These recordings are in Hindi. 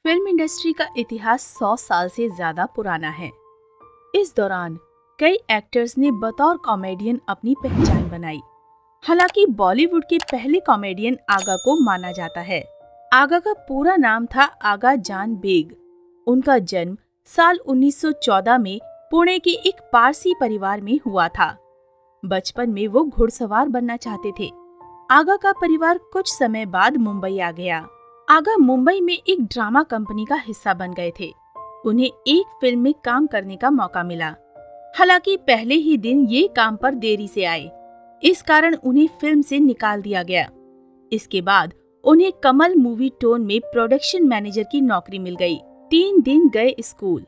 फिल्म इंडस्ट्री का इतिहास 100 साल से ज्यादा पुराना है। इस दौरान कई एक्टर्स ने बतौर कॉमेडियन अपनी पहचान बनाई। हालांकि बॉलीवुड के पहले कॉमेडियन आगा को माना जाता है। आगा का पूरा नाम था आगा जान बेग। उनका जन्म साल 1914 में पुणे के एक पारसी परिवार में हुआ था। बचपन में वो घुड़सवार बनना चाहते थे। आगा का परिवार कुछ समय बाद मुंबई आ गया। आगा मुंबई में एक ड्रामा कंपनी का हिस्सा बन गए थे। उन्हें एक फिल्म में काम करने का मौका मिला। हालांकि पहले ही दिन ये काम पर देरी से आए, इस कारण उन्हें फिल्म से निकाल दिया गया। इसके बाद उन्हें कमल मूवी टोन में प्रोडक्शन मैनेजर की नौकरी मिल गई। 3 दिन गए स्कूल।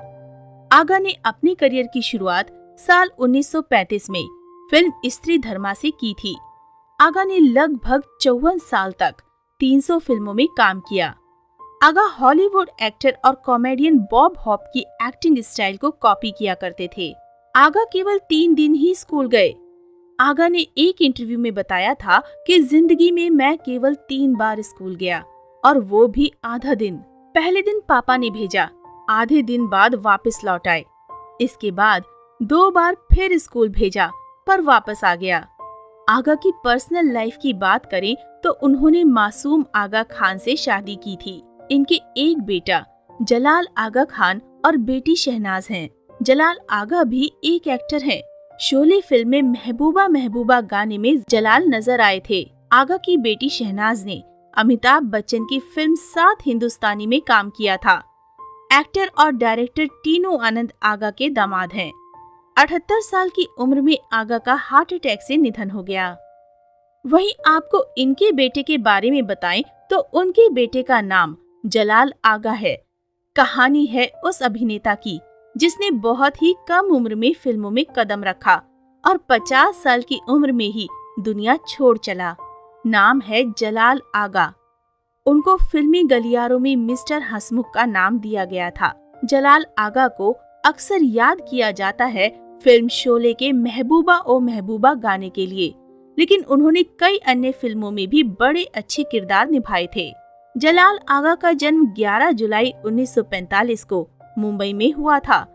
आगा ने अपने करियर की शुरुआत साल 1935 में फिल्म स्त्री धर्मा से की थी। आगा ने लगभग 54 साल तक 300 फिल्मों में काम किया। आगा हॉलीवुड एक्टर और कॉमेडियन बॉब हॉप की एक्टिंग स्टाइल को कॉपी किया करते थे। आगा केवल 3 दिन ही स्कूल गए। आगा ने एक इंटरव्यू में बताया था कि जिंदगी में मैं केवल 3 बार स्कूल गया, और वो भी आधा दिन। पहले दिन पापा ने भेजा, आधे दिन बाद वापस लौट आए। इसके बाद 2 बार फिर स्कूल भेजा, पर वापस आ गया। आगा की पर्सनल लाइफ की बात करें तो उन्होंने मासूम आगा खान से शादी की थी। इनके एक बेटा जलाल आगा खान और बेटी शहनाज हैं। जलाल आगा भी एक एक्टर हैं। शोले फिल्म में महबूबा महबूबा गाने में जलाल नजर आए थे। आगा की बेटी शहनाज ने अमिताभ बच्चन की फिल्म 7 हिंदुस्तानी में काम किया था। एक्टर और डायरेक्टर टीनू आनंद आगा के दामाद हैं। 78 साल की उम्र में आगा का हार्ट अटैक से निधन हो गया। वहीं आपको इनके बेटे के बारे में बताएं तो उनके बेटे का नाम जलाल आगा है। कहानी है उस अभिनेता की जिसने बहुत ही कम उम्र में फिल्मों में कदम रखा और 50 साल की उम्र में ही दुनिया छोड़ चला। नाम है जलाल आगा। उनको फिल्मी गलियारों में मिस्टर हंसमुख का नाम दिया गया था। जलाल आगा को अक्सर याद किया जाता है फिल्म शोले के महबूबा ओ महबूबा गाने के लिए, लेकिन उन्होंने कई अन्य फिल्मों में भी बड़े अच्छे किरदार निभाए थे। जलाल आगा का जन्म 11 जुलाई 1945 को मुंबई में हुआ था।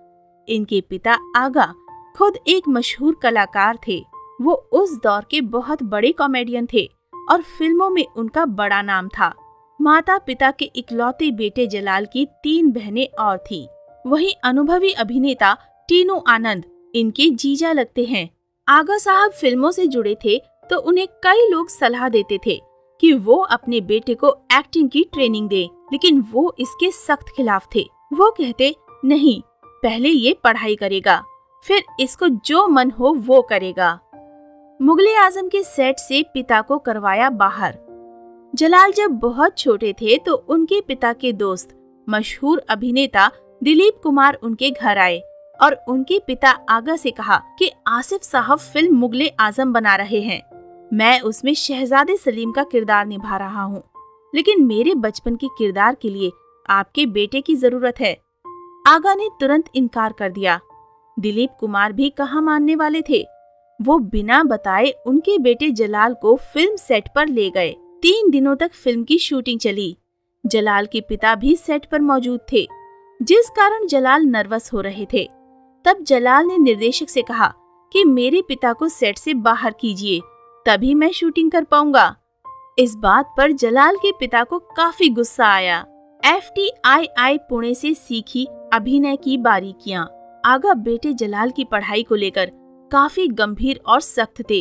इनके पिता आगा खुद एक मशहूर कलाकार थे। वो उस दौर के बहुत बड़े कॉमेडियन थे और फिल्मों में उनका बड़ा नाम था। माता पिता के इकलौते बेटे जलाल की 3 बहनें और थी। वहीं अनुभवी अभिनेता टीनू आनंद इनके जीजा लगते हैं। आगा साहब फिल्मों से जुड़े थे तो उन्हें कई लोग सलाह देते थे कि वो अपने बेटे को एक्टिंग की ट्रेनिंग दे, लेकिन वो इसके सख्त खिलाफ थे। वो कहते, नहीं, पहले ये पढ़ाई करेगा, फिर इसको जो मन हो वो करेगा। मुगले आजम के सेट से पिता को करवाया बाहर। जलाल जब बहुत छोटे थे तो उनके पिता के दोस्त मशहूर अभिनेता दिलीप कुमार उनके घर आए और उनके पिता आगा से कहा कि आसिफ साहब फिल्म मुगले आजम बना रहे हैं। मैं उसमें शहजादे सलीम का किरदार निभा रहा हूँ, लेकिन मेरे बचपन के किरदार के लिए आपके बेटे की जरूरत है। आगा ने तुरंत इनकार कर दिया। दिलीप कुमार भी कहाँ मानने वाले थे। वो बिना बताए उनके बेटे जलाल को फिल्म सेट पर ले गए। 3 दिनों तक फिल्म की शूटिंग चली। जलाल के पिता भी सेट पर मौजूद थे, जिस कारण जलाल नर्वस हो रहे थे। तब जलाल ने निर्देशक से कहा कि मेरे पिता को सेट से बाहर कीजिए, तभी मैं शूटिंग कर पाऊंगा। इस बात पर जलाल के पिता को काफी गुस्सा आया। FTII पुणे से सीखी अभिनय की बारीकियां। आगा बेटे जलाल की पढ़ाई को लेकर काफी गंभीर और सख्त थे।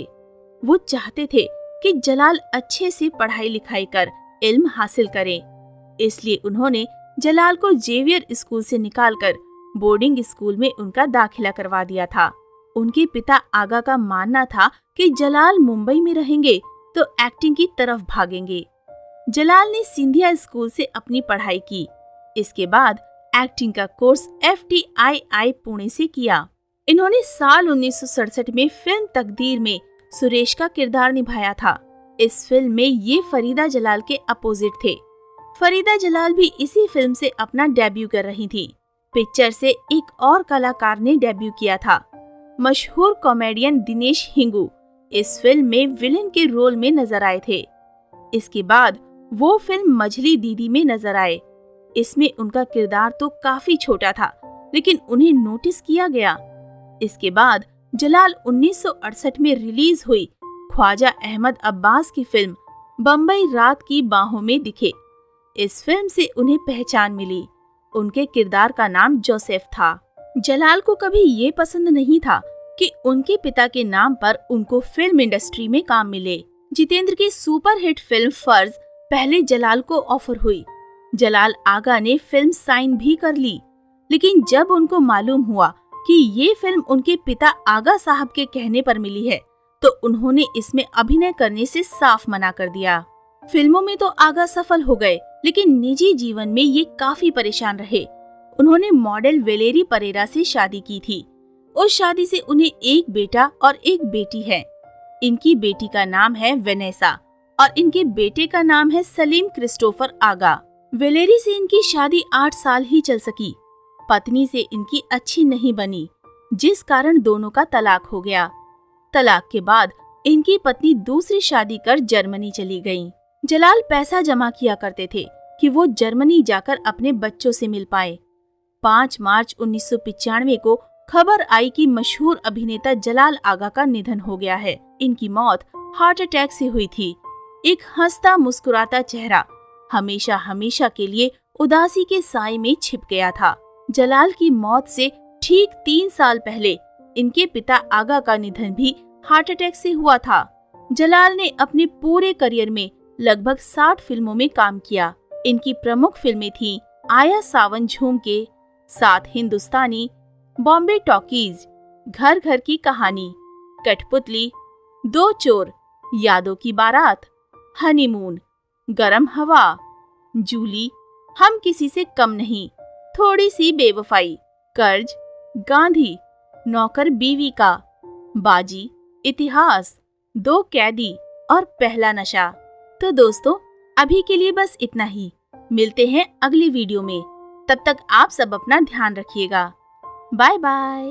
वो चाहते थे कि जलाल अच्छे से पढ़ाई लिखाई कर इल्म हासिल करे। इसलिए उन्होंने जलाल को जेवियर स्कूल से निकालकर बोर्डिंग स्कूल में उनका दाखिला करवा दिया था। उनके पिता आगा का मानना था कि जलाल मुंबई में रहेंगे तो एक्टिंग की तरफ भागेंगे। जलाल ने सिंधिया स्कूल से अपनी पढ़ाई की। इसके बाद एक्टिंग का कोर्स FTII पुणे से किया। इन्होंने साल 1967 में फिल्म तकदीर में सुरेश का किरदार निभाया था। इस फिल्म में ये फरीदा जलाल के अपोजिट थे। फरीदा जलाल भी इसी फिल्म से अपना डेब्यू कर रही थी। पिक्चर से एक और कलाकार ने डेब्यू किया था, मशहूर कॉमेडियन दिनेश हिंगू इस फिल्म में विलेन के रोल में नजर आए थे। इसके बाद वो फिल्म मझली दीदी में नजर आए। इसमें उनका किरदार तो काफी छोटा था, लेकिन उन्हें नोटिस किया गया। इसके बाद जलाल 1968 में रिलीज हुई ख्वाजा अहमद अब्बास की फिल्म बम्बई रात की बाहों में दिखे। इस फिल्म से उन्हें पहचान मिली। उनके किरदार का नाम जोसेफ था। जलाल को कभी ये पसंद नहीं था कि उनके पिता के नाम पर उनको फिल्म इंडस्ट्री में काम मिले। जितेंद्र की सुपरहिट फिल्म फर्ज पहले जलाल को ऑफर हुई। जलाल आगा ने फिल्म साइन भी कर ली, लेकिन जब उनको मालूम हुआ कि ये फिल्म उनके पिता आगा साहब के कहने पर मिली है, तो उन्होंने इसमें अभिनय करने से साफ मना कर दिया। फिल्मों में तो आगा सफल हो गए, लेकिन निजी जीवन में ये काफी परेशान रहे। उन्होंने मॉडल वेलेरी परेरा से शादी की थी। उस शादी से उन्हें एक बेटा और एक बेटी है। इनकी बेटी का नाम है वेनेसा और इनके बेटे का नाम है सलीम क्रिस्टोफर आगा। वेलेरी से इनकी शादी 8 साल ही चल सकी। पत्नी से इनकी अच्छी नहीं बनी, जिस कारण दोनों का तलाक हो गया। तलाक के बाद इनकी पत्नी दूसरी शादी कर जर्मनी चली गईं। जलाल पैसा जमा किया करते थे कि वो जर्मनी जाकर अपने बच्चों से मिल पाए। 5 मार्च 1995 को खबर आई कि मशहूर अभिनेता जलाल आगा का निधन हो गया है। इनकी मौत हार्ट अटैक से हुई थी। एक हंसता मुस्कुराता चेहरा हमेशा हमेशा के लिए उदासी के साए में छिप गया था। जलाल की मौत से ठीक 3 साल पहले इनके पिता आगा का निधन भी हार्ट अटैक से हुआ था। जलाल ने अपने पूरे करियर में लगभग 60 फिल्मों में काम किया। इनकी प्रमुख फिल्में थीं आया सावन झूम के, साथ हिंदुस्तानी, बॉम्बे टॉकीज, घर घर की कहानी, कठपुतली, 2 चोर, यादों की बारात, हनीमून, गरम हवा, जूली, हम किसी से कम नहीं, थोड़ी सी बेवफाई, कर्ज, गांधी, नौकर बीवी का, बाजी, इतिहास, 2 कैदी और पहला नशा। तो दोस्तों, अभी के लिए बस इतना ही। मिलते हैं अगली वीडियो में। तब तक आप सब अपना ध्यान रखिएगा। Bye bye.